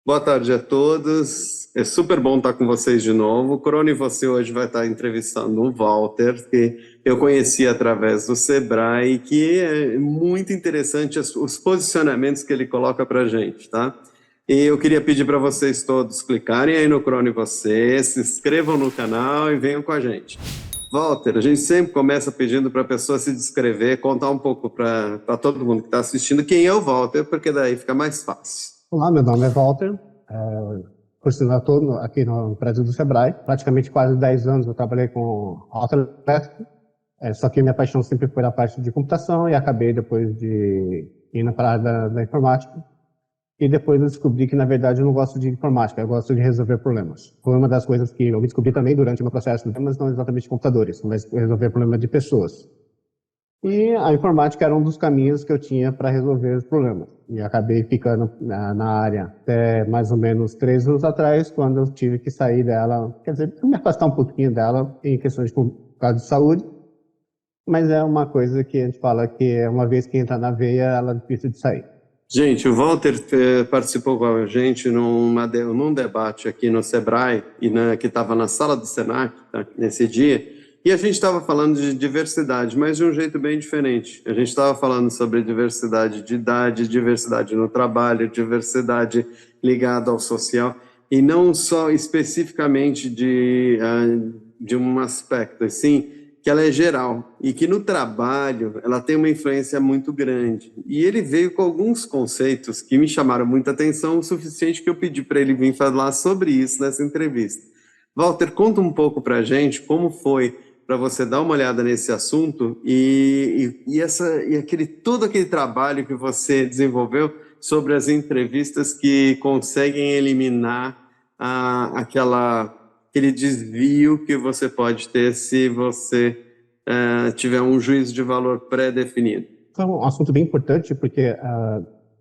Boa tarde a todos. É super bom estar com vocês de novo. O Corona e você hoje vai estar entrevistando o Walter, que eu conheci através do Sebrae, que é muito interessante os posicionamentos que ele coloca para a gente, tá? E eu queria pedir para vocês todos clicarem aí no Corona e você, se inscrevam no canal e venham com a gente. Walter, a gente sempre começa pedindo para a pessoa se descrever, contar um pouco para todo mundo que está assistindo quem é o Walter, porque daí fica mais fácil. Olá, meu nome é Walter, coordenador aqui no prédio do Sebrae. Praticamente quase 10 anos eu trabalhei com autoelétrico, só que minha paixão sempre foi a parte de computação e acabei depois de ir para a área da informática. E depois eu descobri que, na verdade, eu não gosto de informática, eu gosto de resolver problemas. Foi uma das coisas que eu descobri também durante o meu processo, mas não exatamente de computadores, mas resolver problemas de pessoas. E a informática era um dos caminhos que eu tinha para resolver os problemas. E acabei ficando na área até mais ou menos 3 anos atrás, quando eu tive que sair dela, quer dizer, me afastar um pouquinho dela em questões de, por causa de saúde, mas é uma coisa que a gente fala que é uma vez que entra na veia, ela é difícil de sair. Gente, o Walter participou com a gente num debate aqui no Sebrae, que estava na sala do Senac, tá, nesse dia, e a gente estava falando de diversidade, mas de um jeito bem diferente. A gente estava falando sobre diversidade de idade, diversidade no trabalho, diversidade ligada ao social, e não só especificamente de um aspecto, assim, que ela é geral e que no trabalho ela tem uma influência muito grande. E ele veio com alguns conceitos que me chamaram muita atenção, o suficiente que eu pedi para ele vir falar sobre isso nessa entrevista. Walter, conta um pouco para a gente como foi para você dar uma olhada nesse assunto e todo aquele trabalho que você desenvolveu sobre as entrevistas que conseguem eliminar aquele desvio que você pode ter se você tiver um juízo de valor pré-definido. Foi um assunto bem importante, porque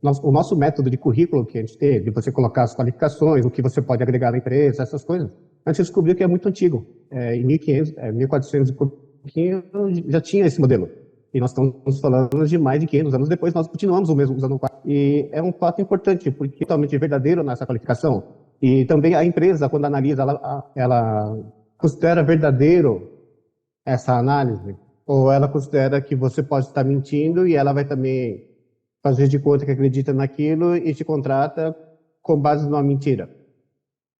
o nosso método de currículo que a gente teve, de você colocar as qualificações, o que você pode agregar na empresa, essas coisas, a gente descobriu que é muito antigo. Em 1500, 1400 e pouquinho, já tinha esse modelo. E nós estamos falando de mais de 500 anos depois, nós continuamos o mesmo usando o quadro. E é um fato importante, porque é totalmente verdadeiro nessa qualificação. E também a empresa, quando analisa, ela considera verdadeiro essa análise, ou ela considera que você pode estar mentindo e ela vai também fazer de conta que acredita naquilo e te contrata com base numa mentira.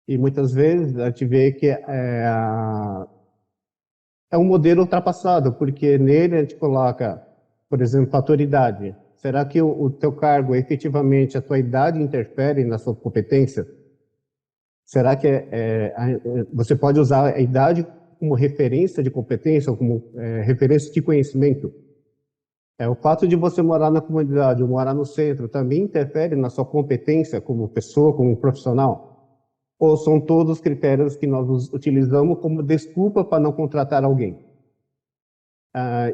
E muitas vezes a gente vê que é um modelo ultrapassado, porque nele a gente coloca, por exemplo, fator idade. Será que o teu cargo, efetivamente, a tua idade interfere na sua competência? Será que você pode usar a idade como referência de competência ou como referência de conhecimento? O fato de você morar na comunidade ou morar no centro também interfere na sua competência como pessoa, como profissional? Ou são todos critérios que nós utilizamos como desculpa para não contratar alguém?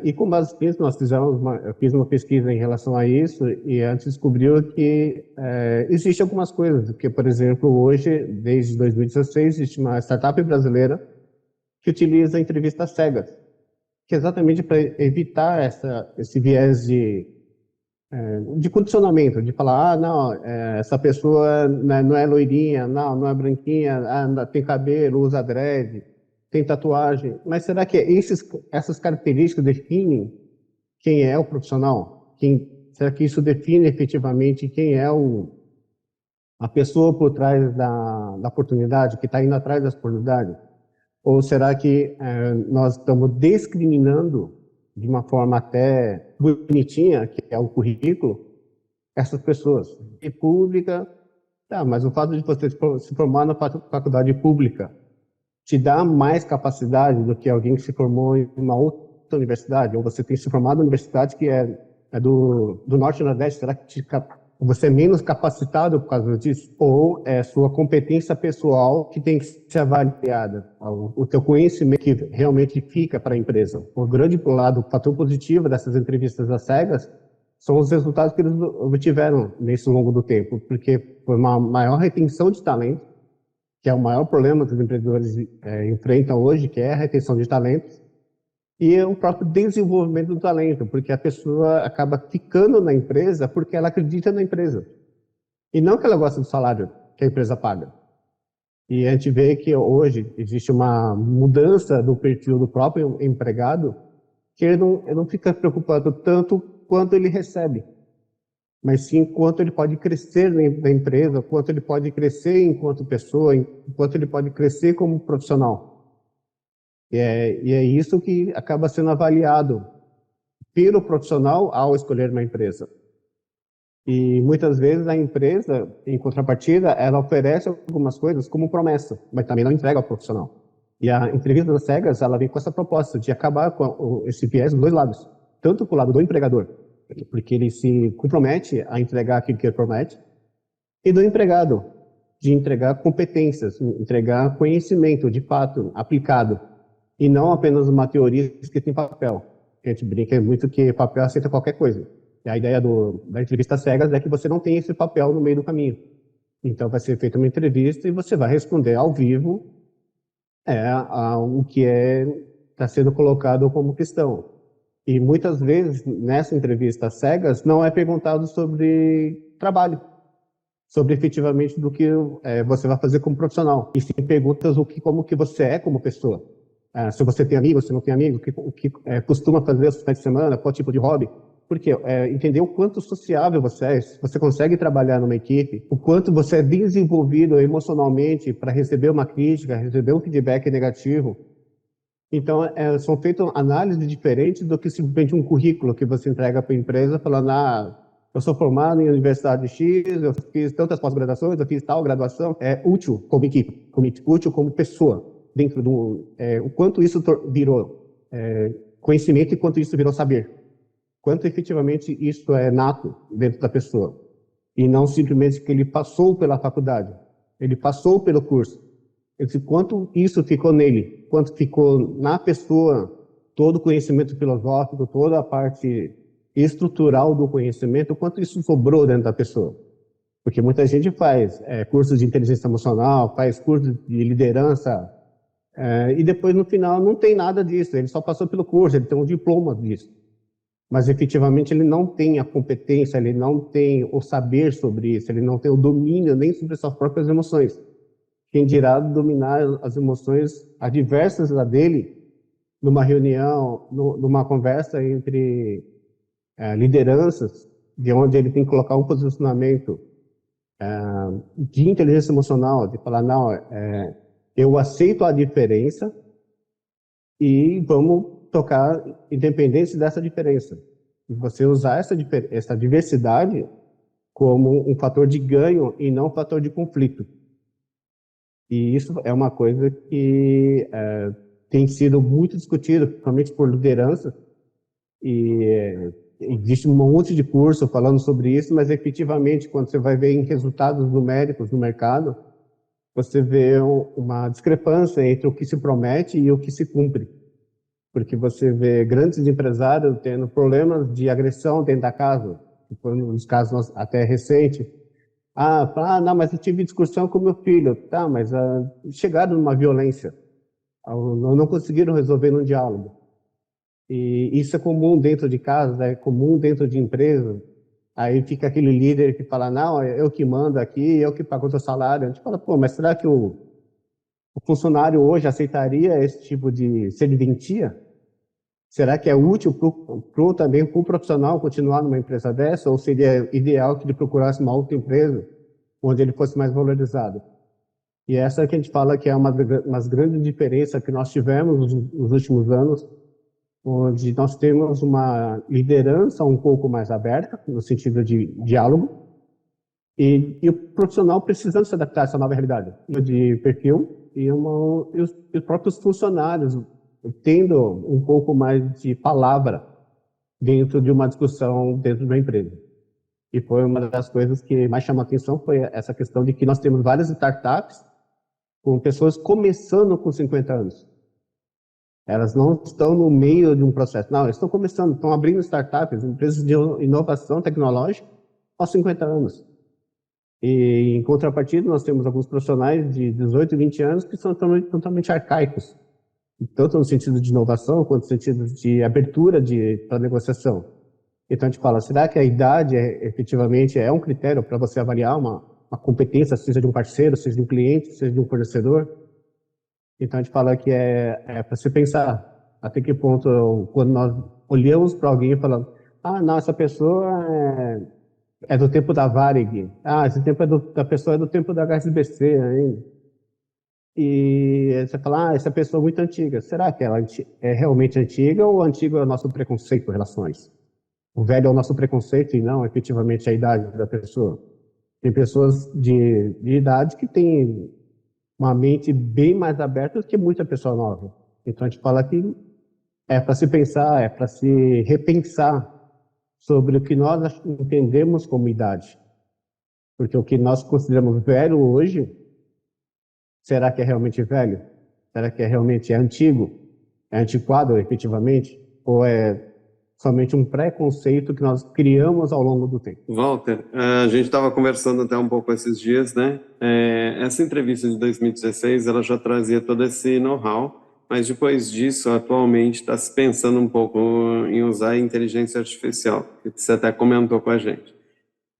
E com base nisso, eu fiz uma pesquisa em relação a isso e a gente descobriu que existem algumas coisas, que, por exemplo, hoje, desde 2016, existe uma startup brasileira que utiliza entrevistas cegas, que é exatamente para evitar esse viés de condicionamento, de falar, não, essa pessoa não é loirinha, não é branquinha, tem cabelo, usa dread, tem tatuagem. Mas será que essas características definem quem é o profissional? Será que isso define efetivamente quem é a pessoa por trás da oportunidade, que está indo atrás das oportunidades? Ou será que nós estamos discriminando de uma forma até bonitinha, que é o currículo, essas pessoas? E pública, tá, mas o fato de você se formar na faculdade pública te dá mais capacidade do que alguém que se formou em uma outra universidade, ou você tem se formado em uma universidade que é do Norte e Nordeste, será que você é menos capacitado por causa disso? Ou é sua competência pessoal que tem que ser avaliada? O teu conhecimento que realmente fica para a empresa? O grande lado, o fator positivo dessas entrevistas às cegas são os resultados que eles obtiveram nesse longo do tempo, porque foi uma maior retenção de talento, que é o maior problema que os empreendedores enfrentam hoje, que é a retenção de talentos, e o próprio desenvolvimento do talento, porque a pessoa acaba ficando na empresa porque ela acredita na empresa. E não que ela gosta do salário. que a empresa paga. E a gente vê que hoje existe uma mudança do perfil do próprio empregado, que ele não fica preocupado tanto quanto ele recebe, mas sim quanto ele pode crescer na empresa, quanto ele pode crescer enquanto pessoa, quanto ele pode crescer como profissional. E é isso que acaba sendo avaliado pelo profissional ao escolher uma empresa. E muitas vezes a empresa, em contrapartida, ela oferece algumas coisas como promessa, mas também não entrega ao profissional. E a entrevista das cegas, ela vem com essa proposta de acabar com esse viés dos dois lados, tanto com o lado do empregador, porque ele se compromete a entregar aquilo que ele promete, e do empregado, de entregar competências, entregar conhecimento de fato aplicado, e não apenas uma teoria escrita em papel. A gente brinca muito que papel aceita qualquer coisa. E a ideia da entrevista às cegas é que você não tem esse papel no meio do caminho. Então vai ser feita uma entrevista e você vai responder ao vivo o que está sendo colocado como questão. E muitas vezes, nessa entrevista às cegas, não é perguntado sobre trabalho, sobre efetivamente do que você vai fazer como profissional. E sim perguntas como que você é como pessoa. Se você tem amigos, se não tem amigos, o que costuma fazer aos finais de semana, qual tipo de hobby. Porque entender o quanto sociável você é, se você consegue trabalhar numa equipe, o quanto você é desenvolvido emocionalmente para receber uma crítica, receber um feedback negativo. Então, são feitas análises diferentes do que simplesmente um currículo que você entrega para a empresa falando, eu sou formado em Universidade X, eu fiz tantas pós-graduações, eu fiz tal graduação. É útil como equipe, útil como pessoa, dentro do... o quanto isso virou conhecimento e quanto isso virou saber. Quanto efetivamente isso é nato dentro da pessoa. E não simplesmente que ele passou pela faculdade, ele passou pelo curso. Quanto isso ficou nele, quanto ficou na pessoa, todo o conhecimento filosófico, toda a parte estrutural do conhecimento, quanto isso sobrou dentro da pessoa. Porque muita gente faz cursos de inteligência emocional, faz cursos de liderança, e depois no final não tem nada disso, ele só passou pelo curso, ele tem um diploma disso. Mas efetivamente ele não tem a competência, ele não tem o saber sobre isso, ele não tem o domínio nem sobre suas próprias emoções. Quem dirá dominar as emoções adversas da dele numa reunião, numa conversa entre lideranças, de onde ele tem que colocar um posicionamento de inteligência emocional, de falar, não, eu aceito a diferença e vamos tocar independente dessa diferença. E você usar essa diversidade como um fator de ganho e não um fator de conflito. E isso é uma coisa que tem sido muito discutido, principalmente por liderança, e existe um monte de curso falando sobre isso, mas efetivamente, quando você vai ver em resultados numéricos no mercado, você vê uma discrepância entre o que se promete e o que se cumpre. Porque você vê grandes empresários tendo problemas de agressão dentro da casa, nos casos até recentes. Não, mas eu tive discussão com meu filho. Tá, mas chegaram numa violência. Não conseguiram resolver num diálogo. E isso é comum dentro de casa, é comum dentro de empresa. Aí fica aquele líder que fala, não, eu que mando aqui, eu que pago o seu salário. A gente fala, pô, mas será que o funcionário hoje aceitaria esse tipo de serventia? Será que é útil também para o profissional continuar numa empresa dessa? Ou seria ideal que ele procurasse uma outra empresa onde ele fosse mais valorizado? E essa que a gente fala que é uma das grandes diferenças que nós tivemos nos últimos anos, onde nós temos uma liderança um pouco mais aberta, no sentido de diálogo, e o profissional precisando se adaptar a essa nova realidade de perfil, e os próprios funcionários tendo um pouco mais de palavra dentro de uma discussão dentro de uma empresa. E foi uma das coisas que mais chamou a atenção, foi essa questão de que nós temos várias startups com pessoas começando com 50 anos. Elas não estão no meio de um processo. Não, elas estão começando, estão abrindo startups, empresas de inovação tecnológica aos 50 anos. E, em contrapartida, nós temos alguns profissionais de 18 e 20 anos que são totalmente arcaicos, tanto no sentido de inovação, quanto no sentido de abertura para negociação. Então, a gente fala, será que a idade efetivamente é um critério para você avaliar uma competência, seja de um parceiro, seja de um cliente, seja de um fornecedor. Então a gente fala que é para se pensar até que ponto, quando nós olhamos para alguém e falamos, ah, não, essa pessoa é do tempo da Varig, ah, esse tempo da pessoa é do tempo da HSBC ainda. E você fala, ah, essa pessoa é muito antiga. Será que ela é realmente antiga ou antigo é o nosso preconceito em relação a isso? O velho é o nosso preconceito e não efetivamente a idade da pessoa. Tem pessoas de idade que têm uma mente bem mais aberta do que muita pessoa nova. Então a gente fala que é para se pensar, é para se repensar sobre o que nós entendemos como idade. Porque o que nós consideramos velho hoje, será que é realmente velho? Será que é realmente antigo? É antiquado, efetivamente? Ou é somente um preconceito que nós criamos ao longo do tempo? Walter, a gente estava conversando até um pouco esses dias, né? Essa entrevista de 2016, ela já trazia todo esse know-how, mas depois disso, atualmente, está se pensando um pouco em usar a inteligência artificial, que você até comentou com a gente.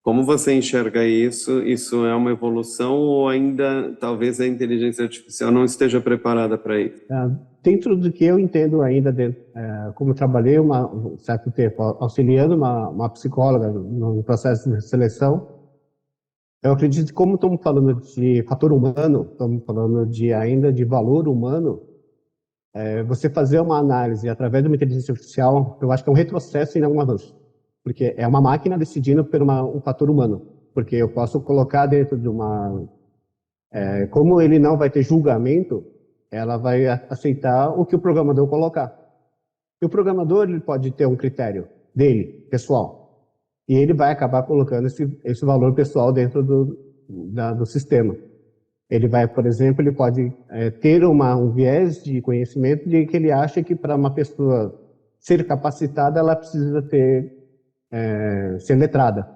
Como você enxerga isso? Isso é uma evolução ou ainda talvez a inteligência artificial não esteja preparada para isso? Dentro do que eu entendo ainda, como eu trabalhei um certo tempo auxiliando uma psicóloga no processo de seleção, eu acredito que como estamos falando de fator humano, estamos falando ainda de valor humano, você fazer uma análise através de uma inteligência artificial, eu acho que é um retrocesso e não um avanço. Porque é uma máquina decidindo por um fator humano. Porque eu posso colocar dentro de uma... como ele não vai ter julgamento, ela vai aceitar o que o programador colocar. E o programador ele pode ter um critério dele, pessoal. E ele vai acabar colocando esse valor pessoal dentro do sistema. Ele vai, por exemplo, ele pode ter um viés de conhecimento de que ele acha que para uma pessoa ser capacitada, ela precisa ser letrada.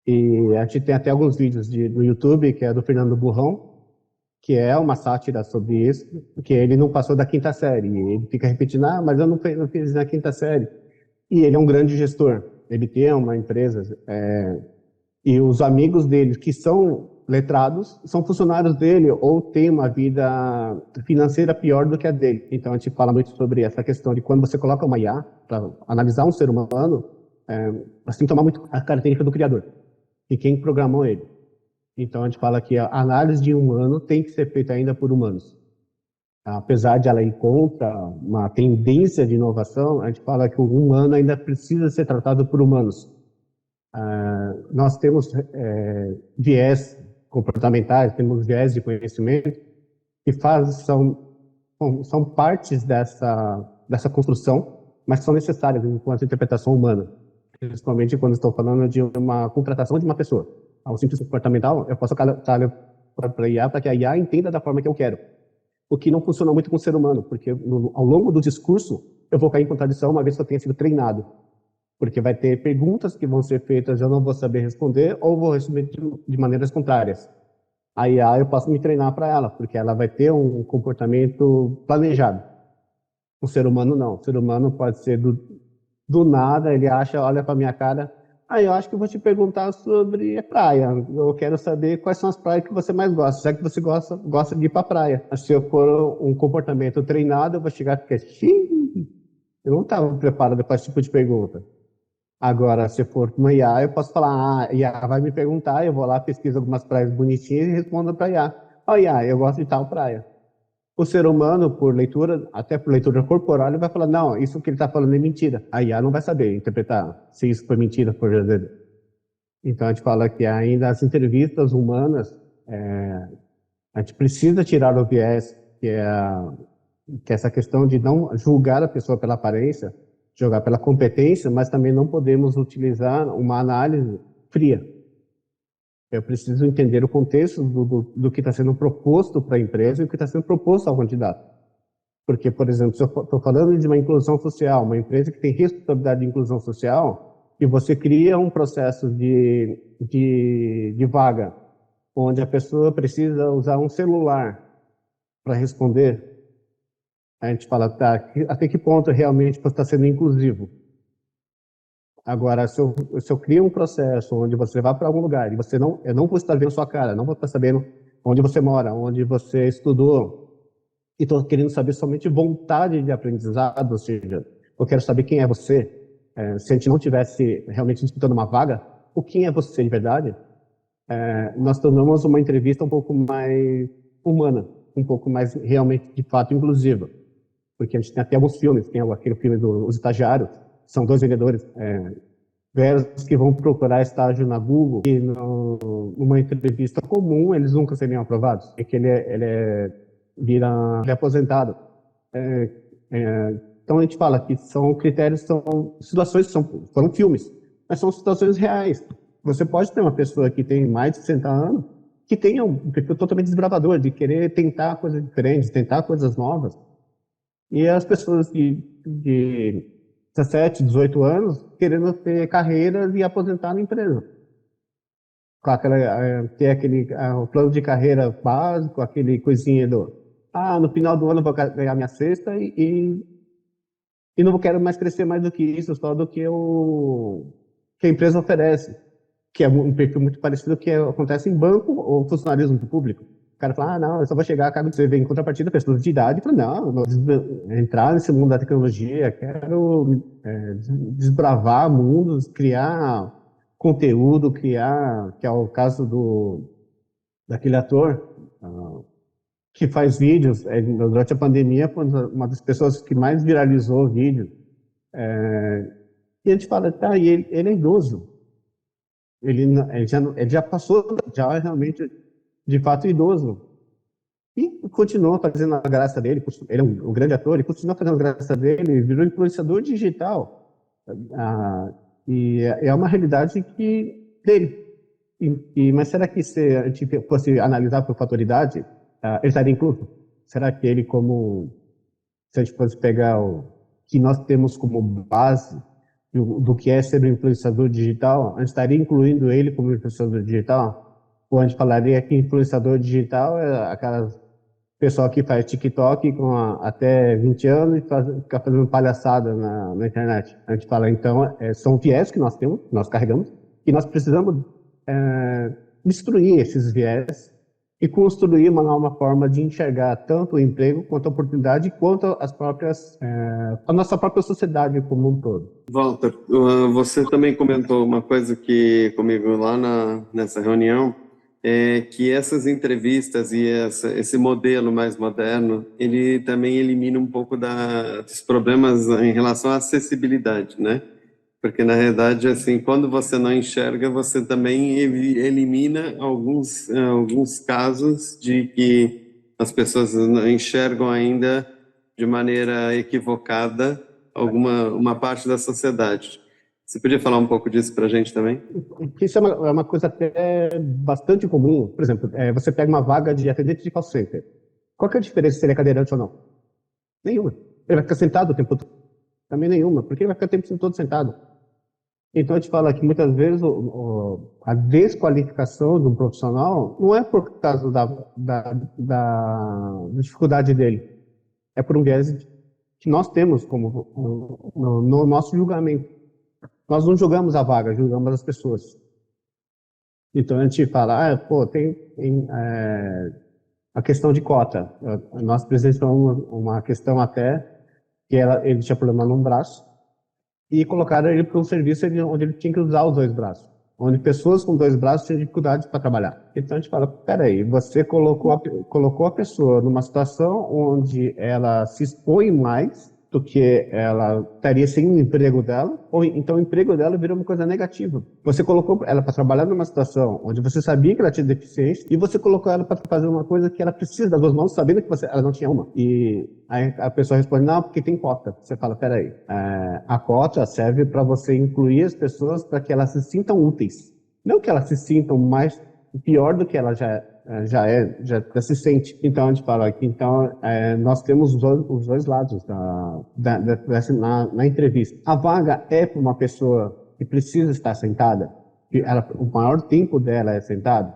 E a gente tem até alguns vídeos no YouTube, que é do Fernando Burrão, que é uma sátira sobre isso, que ele não passou da quinta série. E ele fica repetindo, ah, mas eu não fiz na quinta série. E ele é um grande gestor. Ele tem uma empresa, e os amigos dele que são letrados são funcionários dele ou têm uma vida financeira pior do que a dele. Então a gente fala muito sobre essa questão de quando você coloca uma IA para analisar um ser humano, você tem que tomar muito a característica do criador e quem programou ele. Então a gente fala que a análise de humano tem que ser feita ainda por humanos. Apesar de ela ir contra uma tendência de inovação, a gente fala que o humano ainda precisa ser tratado por humanos. Nós temos viés comportamentais, temos viés de conhecimento que são partes dessa construção, mas que são necessárias enquanto interpretação humana, principalmente quando estou falando de uma contratação de uma pessoa. Ao simples comportamental, eu posso colocar para a IA para que a IA entenda da forma que eu quero, o que não funciona muito com o ser humano, porque ao longo do discurso eu vou cair em contradição uma vez que eu tenha sido treinado. Porque vai ter perguntas que vão ser feitas, eu não vou saber responder, ou vou responder de maneiras contrárias. A IA eu posso me treinar para ela, porque ela vai ter um comportamento planejado. O ser humano não. O ser humano pode ser do nada, ele acha, olha para minha cara, eu acho que eu vou te perguntar sobre a praia. Eu quero saber quais são as praias que você mais gosta, já que você gosta de ir para a praia. Se eu for um comportamento treinado, eu vou chegar e ficar, eu não estava preparado para esse tipo de pergunta. Agora, se for uma IA, eu posso falar, IA vai me perguntar, eu vou lá, pesquiso algumas praias bonitinhas e respondo para a IA. IA, eu gosto de tal praia. O ser humano, por leitura, até por leitura corporal, ele vai falar, não, isso que ele está falando é mentira. A IA não vai saber interpretar se isso foi mentira, por exemplo. Então, a gente fala que ainda as entrevistas humanas, a gente precisa tirar o viés, que é essa questão de não julgar a pessoa pela aparência, jogar pela competência, mas também não podemos utilizar uma análise fria. Eu preciso entender o contexto do que está sendo proposto para a empresa e o que está sendo proposto ao candidato. Porque, por exemplo, se eu estou falando de uma inclusão social, uma empresa que tem responsabilidade de inclusão social, e você cria um processo de vaga, onde a pessoa precisa usar um celular para responder, a gente fala, tá, até que ponto realmente você está sendo inclusivo? Agora, se eu crio um processo onde você vai para algum lugar e eu não vou estar vendo sua cara, não vou estar sabendo onde você mora, onde você estudou, e estou querendo saber somente vontade de aprendizado, ou seja, eu quero saber quem é você. Se a gente não tivesse realmente disputando uma vaga, o quem é você de verdade, nós tornamos uma entrevista um pouco mais humana, um pouco mais realmente, de fato, inclusiva. Porque a gente tem até alguns filmes, tem aquele filme dos Estagiários, são dois vendedores velhos que vão procurar estágio na Google e numa entrevista comum eles nunca seriam aprovados, é que ele é aposentado. Então a gente fala que são critérios, são situações, foram filmes, mas são situações reais. Você pode ter uma pessoa que tem mais de 60 anos que tenha um perfil totalmente desbravador, de querer tentar coisas diferentes, tentar coisas novas. E as pessoas de 17, 18 anos querendo ter carreiras e aposentar na empresa. Com ter aquele o plano de carreira básico, aquele coisinha no final do ano eu vou ganhar minha cesta e não quero mais crescer mais do que isso, só do que que a empresa oferece, que é um perfil muito parecido com o que acontece em banco ou funcionalismo público. O cara fala, não, eu só vou chegar a cargo de você vem em contrapartida, pessoas de idade, fala, não, entrar nesse mundo da tecnologia, quero desbravar mundos, criar conteúdo, que é o caso daquele ator que faz vídeos, durante a pandemia, foi uma das pessoas que mais viralizou o vídeo. E a gente fala, tá, e ele é idoso. Ele já passou, já é realmente, de fato, idoso. E continua fazendo a graça dele, ele é um grande ator, ele continua fazendo a graça dele, virou influenciador digital. E é uma realidade dele. Mas será que se a gente fosse analisar por fator idade, ele estaria incluso? Será que ele, se a gente fosse pegar o que nós temos como base do que é ser um influenciador digital, a gente estaria incluindo ele como influenciador digital? Ou a gente falaria que influenciador digital é aquela pessoa que faz TikTok com até 20 anos e fica fazendo palhaçada na internet? A gente fala, então, são viés que nós temos, nós carregamos, e nós precisamos destruir esses viés e construir uma nova forma de enxergar tanto o emprego quanto a oportunidade, quanto a nossa própria sociedade como um todo. Walter, você também comentou uma coisa comigo lá nessa reunião, que essas entrevistas e esse modelo mais moderno, ele também elimina um pouco dos problemas em relação à acessibilidade, né? Porque, na realidade, assim, quando você não enxerga, você também elimina alguns casos de que as pessoas não enxergam ainda de maneira equivocada uma parte da sociedade. Você podia falar um pouco disso para a gente também? Isso é uma coisa até bastante comum. Por exemplo, você pega uma vaga de atendente de call center. Qual que é a diferença se ele é cadeirante ou não? Nenhuma. Ele vai ficar sentado o tempo todo? Também nenhuma, porque ele vai ficar o tempo todo sentado. Então, a gente fala que muitas vezes a desqualificação de um profissional não é por causa da dificuldade dele, é por um viés que nós temos no nosso julgamento. Nós não julgamos a vaga, julgamos as pessoas. Então, a gente fala, tem a questão de cota. Nós presenciamos uma questão até que ele tinha problema num braço, e colocaram ele para um serviço onde ele tinha que usar os dois braços, onde pessoas com dois braços tinham dificuldade para trabalhar. Então a gente fala, peraí, você colocou a pessoa numa situação onde ela se expõe mais do que ela estaria sem o emprego dela, ou então o emprego dela virou uma coisa negativa. Você colocou ela para trabalhar numa situação onde você sabia que ela tinha deficiência, e você colocou ela para fazer uma coisa que ela precisa das duas mãos, sabendo que ela não tinha uma. E aí a pessoa responde, não, porque tem cota. Você fala, peraí, a cota serve para você incluir as pessoas para que elas se sintam úteis. Não que elas se sintam pior do que ela já se sente. Então a gente fala que nós temos os dois lados na entrevista. A vaga é para uma pessoa que precisa estar sentada, o maior tempo dela é sentada?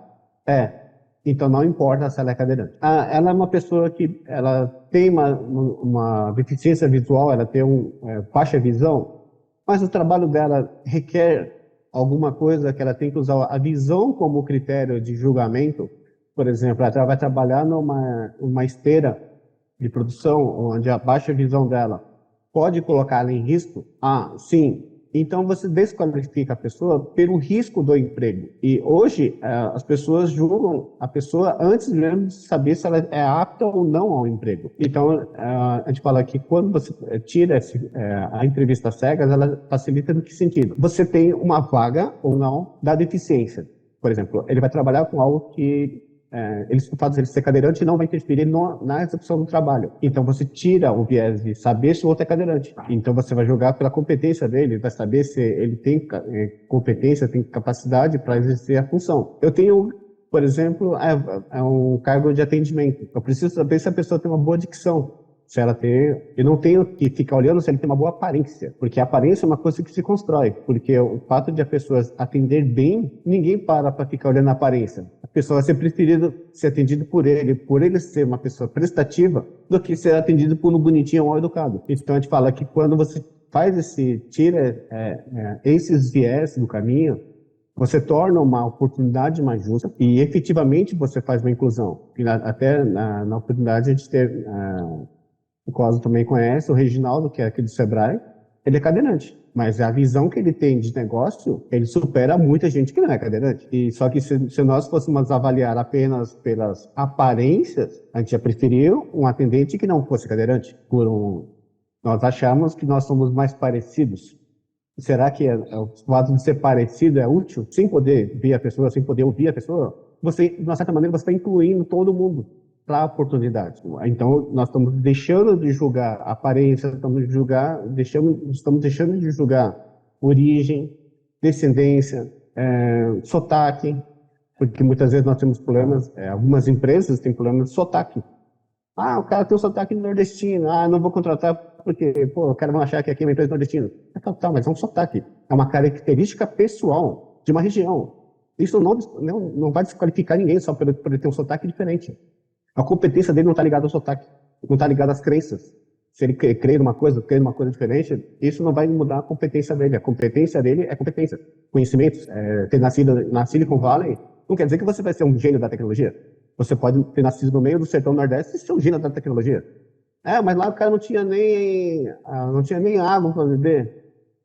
Então não importa se ela é cadeirante. Ela é uma pessoa que ela tem uma deficiência visual, ela tem baixa visão. mas o trabalho dela requer alguma coisa que ela tem que usar a visão como critério de julgamento. Por exemplo, ela vai trabalhar numa esteira de produção, onde a baixa visão dela pode colocá-la em risco? Ah, sim. Então você desqualifica a pessoa pelo risco do emprego. E hoje as pessoas julgam a pessoa antes mesmo de saber se ela é apta ou não ao emprego. Então a gente fala que quando você tira a entrevista às cegas, ela facilita no que sentido? Você tem uma vaga ou não da deficiência. Por exemplo, ele vai trabalhar com algo que o fato de ele ser cadeirante não vai interferir na execução do trabalho. Então você tira o viés de saber se o outro é cadeirante. Então você vai julgar pela competência dele, vai saber se ele tem competência, tem capacidade para exercer a função. Eu tenho, por exemplo, um cargo de atendimento. Eu preciso saber se a pessoa tem uma boa dicção. Se ela tem, eu não tenho que ficar olhando se ele tem uma boa aparência, porque a aparência é uma coisa que se constrói, porque o fato de a pessoa atender bem, ninguém para ficar olhando a aparência. A pessoa vai ser preferido ser atendido por ele ser uma pessoa prestativa, do que ser atendido por um bonitinho ou mal educado. Então a gente fala que quando você tira esses viés do caminho, você torna uma oportunidade mais justa e efetivamente você faz uma inclusão. E até na oportunidade a gente teve... o Cosmo também conhece, o Reginaldo, que é aqui do Sebrae, ele é cadeirante. Mas a visão que ele tem de negócio, ele supera muita gente que não é cadeirante. E só que se nós fôssemos avaliar apenas pelas aparências, a gente ia preferir um atendente que não fosse cadeirante. Nós achamos que nós somos mais parecidos. Será que o fato de ser parecido é útil? Sem poder ver a pessoa, sem poder ouvir a pessoa, você, de uma certa maneira, você está incluindo todo mundo para a oportunidade. Então, nós estamos deixando de julgar aparência, estamos deixando de julgar origem, descendência, sotaque, porque muitas vezes nós temos problemas, algumas empresas têm problemas de sotaque. Ah, o cara tem um sotaque nordestino, não vou contratar porque, o cara vai achar que aqui é uma empresa nordestina. Mas é um sotaque, é uma característica pessoal de uma região. Isso não vai desqualificar ninguém só por ele ter um sotaque diferente. A competência dele não está ligada ao sotaque, não está ligada às crenças. Se ele crê numa coisa diferente, isso não vai mudar a competência dele. A competência dele é competência. Conhecimentos, ter nascido na Silicon Valley, não quer dizer que você vai ser um gênio da tecnologia. Você pode ter nascido no meio do sertão nordeste e ser um gênio da tecnologia. Mas lá o cara não tinha nem água para beber.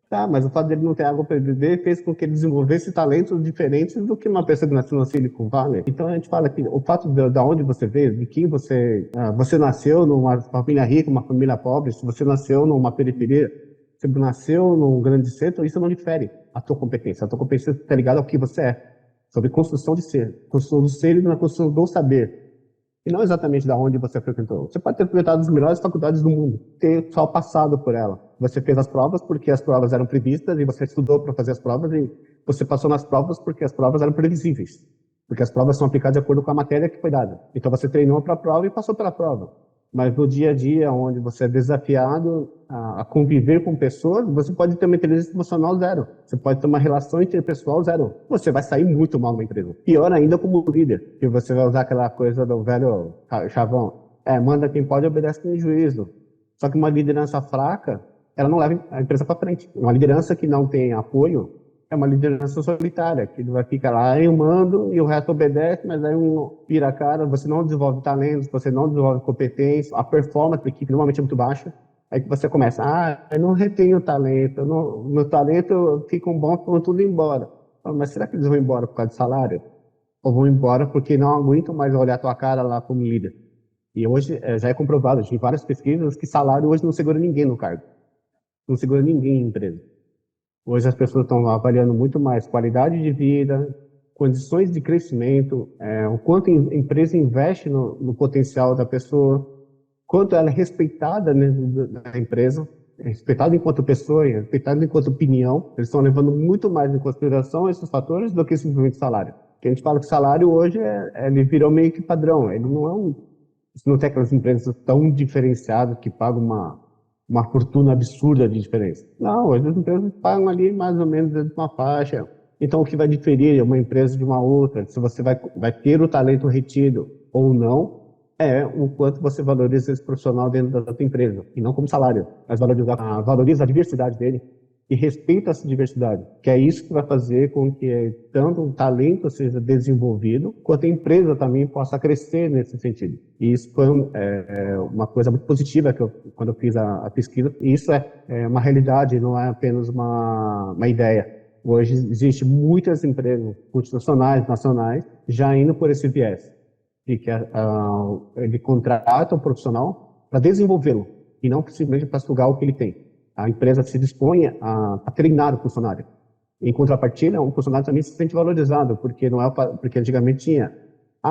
Tá, mas o fato dele não ter água para beber fez com que ele desenvolvesse talentos diferentes do que uma pessoa que nasceu na Silicon Valley. Então a gente fala que o fato de onde você veio, de quem você nasceu numa família rica, uma família pobre, se você nasceu numa periferia, se você nasceu num grande centro, isso não difere a tua competência. A tua competência está ligada ao que você é, sobre construção de ser, construção do ser e na construção do saber. E não exatamente da onde você frequentou. Você pode ter frequentado as melhores faculdades do mundo, ter só passado por ela. Você fez as provas porque as provas eram previstas e você estudou para fazer as provas e você passou nas provas porque as provas eram previsíveis. Porque as provas são aplicadas de acordo com a matéria que foi dada. Então você treinou para a prova e passou pela prova. Mas no dia a dia, onde você é desafiado a conviver com pessoas, você pode ter uma inteligência emocional zero. Você pode ter uma relação interpessoal zero. Você vai sair muito mal na empresa. Pior ainda como líder, que você vai usar aquela coisa do velho chavão. Manda quem pode, obedece quem tem juízo. Só que uma liderança fraca, ela não leva a empresa para frente. Uma liderança que não tem apoio é uma liderança solitária, que vai ficar lá, eu mando e o resto obedece, mas aí um vira a cara, você não desenvolve talentos, você não desenvolve competência, a performance da equipe normalmente é muito baixa, aí que você começa, eu não retenho talento, meu talento fica bom, vão tudo embora. Mas será que eles vão embora por causa de salário? Ou vão embora porque não aguentam mais olhar a tua cara lá como líder? E hoje já é comprovado, tem várias pesquisas que salário hoje não segura ninguém no cargo, não segura ninguém em empresa. Hoje as pessoas estão avaliando muito mais qualidade de vida, condições de crescimento, o quanto a empresa investe no potencial da pessoa, quanto ela é respeitada dentro da empresa, respeitada enquanto pessoa, respeitada enquanto opinião. Eles estão levando muito mais em consideração esses fatores do que simplesmente salário. Porque a gente fala que salário hoje ele virou meio que padrão. Ele não tem aquelas empresas tão diferenciadas que pagam uma fortuna absurda de diferença. Não, as empresas pagam ali mais ou menos dentro de uma faixa. Então, o que vai diferir uma empresa de uma outra, se você vai ter o talento retido ou não, é o quanto você valoriza esse profissional dentro da sua empresa, e não como salário, mas valoriza a diversidade dele, e respeita essa diversidade, que é isso que vai fazer com que tanto o talento seja desenvolvido, quanto a empresa também possa crescer nesse sentido. E isso foi uma coisa muito positiva quando eu fiz a pesquisa. E isso é uma realidade, não é apenas uma ideia. Hoje existe muitas empresas multinacionais, nacionais, já indo por esse viés, de que ele contrata um profissional para desenvolvê-lo, e não simplesmente para sugar o que ele tem. A empresa se dispõe a treinar o funcionário. Em contrapartida, um funcionário também se sente valorizado, porque não é porque antigamente tinha,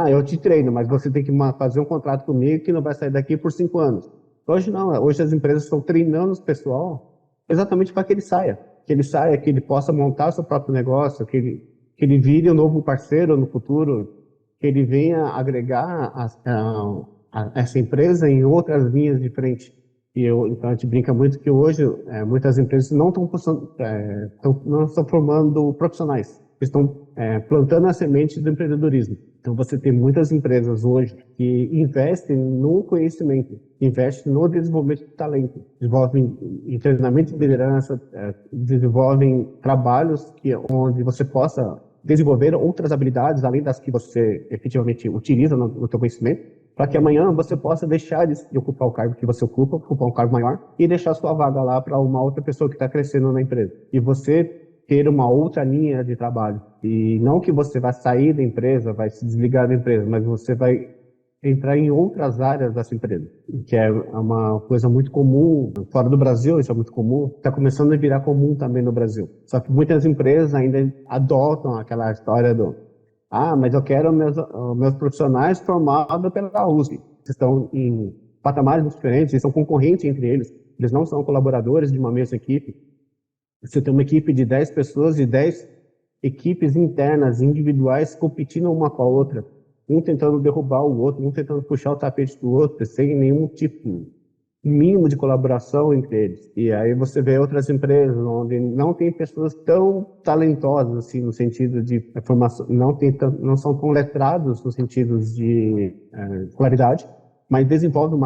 eu te treino, mas você tem que fazer um contrato comigo que não vai sair daqui por 5 anos. Hoje não, hoje as empresas estão treinando o pessoal exatamente para que ele saia, que ele possa montar seu próprio negócio, que ele vire um novo parceiro no futuro, que ele venha agregar essa empresa em outras linhas de frente. Então a gente brinca muito que hoje muitas empresas não estão formando profissionais, estão plantando a semente do empreendedorismo. Então você tem muitas empresas hoje que investem no conhecimento, investem no desenvolvimento de talento, desenvolvem em treinamento de liderança, desenvolvem trabalhos onde você possa desenvolver outras habilidades além das que você efetivamente utiliza no seu conhecimento, para que amanhã você possa deixar de ocupar o cargo que você ocupa, ocupar um cargo maior, e deixar sua vaga lá para uma outra pessoa que está crescendo na empresa. E você ter uma outra linha de trabalho. E não que você vai sair da empresa, vai se desligar da empresa, mas você vai entrar em outras áreas dessa empresa, que é uma coisa muito comum. Fora do Brasil, isso é muito comum. Está começando a virar comum também no Brasil. Só que muitas empresas ainda adotam aquela história mas eu quero meus profissionais formados pela USP. Eles estão em patamares diferentes, eles são concorrentes entre eles. Eles não são colaboradores de uma mesma equipe. Você tem uma equipe de 10 pessoas e 10 equipes internas, individuais, competindo uma com a outra. Um tentando derrubar o outro, um tentando puxar o tapete do outro, sem nenhum tipo mínimo de colaboração entre eles. E aí você vê outras empresas onde não tem pessoas tão talentosas assim no sentido de formação, não são tão letrados no sentido de qualidade, mas desenvolvem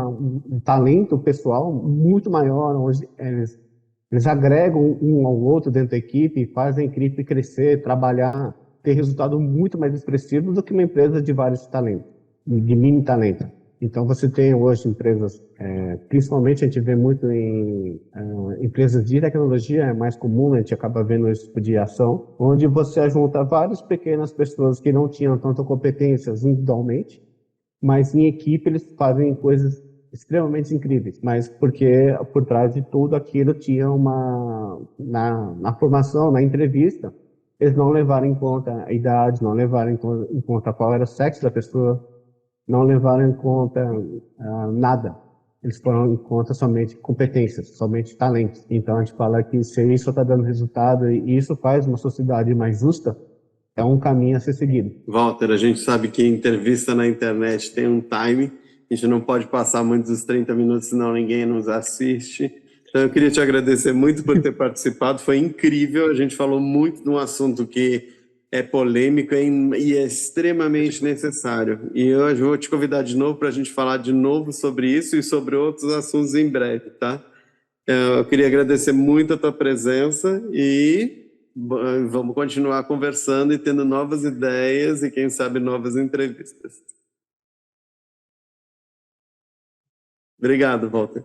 um talento pessoal muito maior, onde eles agregam um ao outro dentro da equipe, fazem a equipe crescer, trabalhar, ter resultado muito mais expressivos do que uma empresa de vários talentos, de mini talento. Então, você tem hoje empresas, principalmente a gente vê muito em empresas de tecnologia, é mais comum, a gente acaba vendo esse tipo de ação, onde você junta várias pequenas pessoas que não tinham tanta competências individualmente, mas em equipe eles fazem coisas extremamente incríveis, mas porque por trás de tudo aquilo tinha na formação, na entrevista, eles não levaram em conta a idade, não levaram em conta qual era o sexo da pessoa, não levaram em conta nada. Eles foram em conta somente competências, somente talentos. Então a gente fala que se isso está dando resultado e isso faz uma sociedade mais justa, é um caminho a ser seguido. Walter, a gente sabe que entrevista na internet tem um time, a gente não pode passar muito dos 30 minutos, senão ninguém nos assiste. Então eu queria te agradecer muito por ter participado, foi incrível, a gente falou muito de um assunto que é polêmico e é extremamente necessário. E hoje eu vou te convidar de novo para a gente falar de novo sobre isso e sobre outros assuntos em breve, tá? Eu queria agradecer muito a tua presença e vamos continuar conversando e tendo novas ideias e, quem sabe, novas entrevistas. Obrigado, Walter.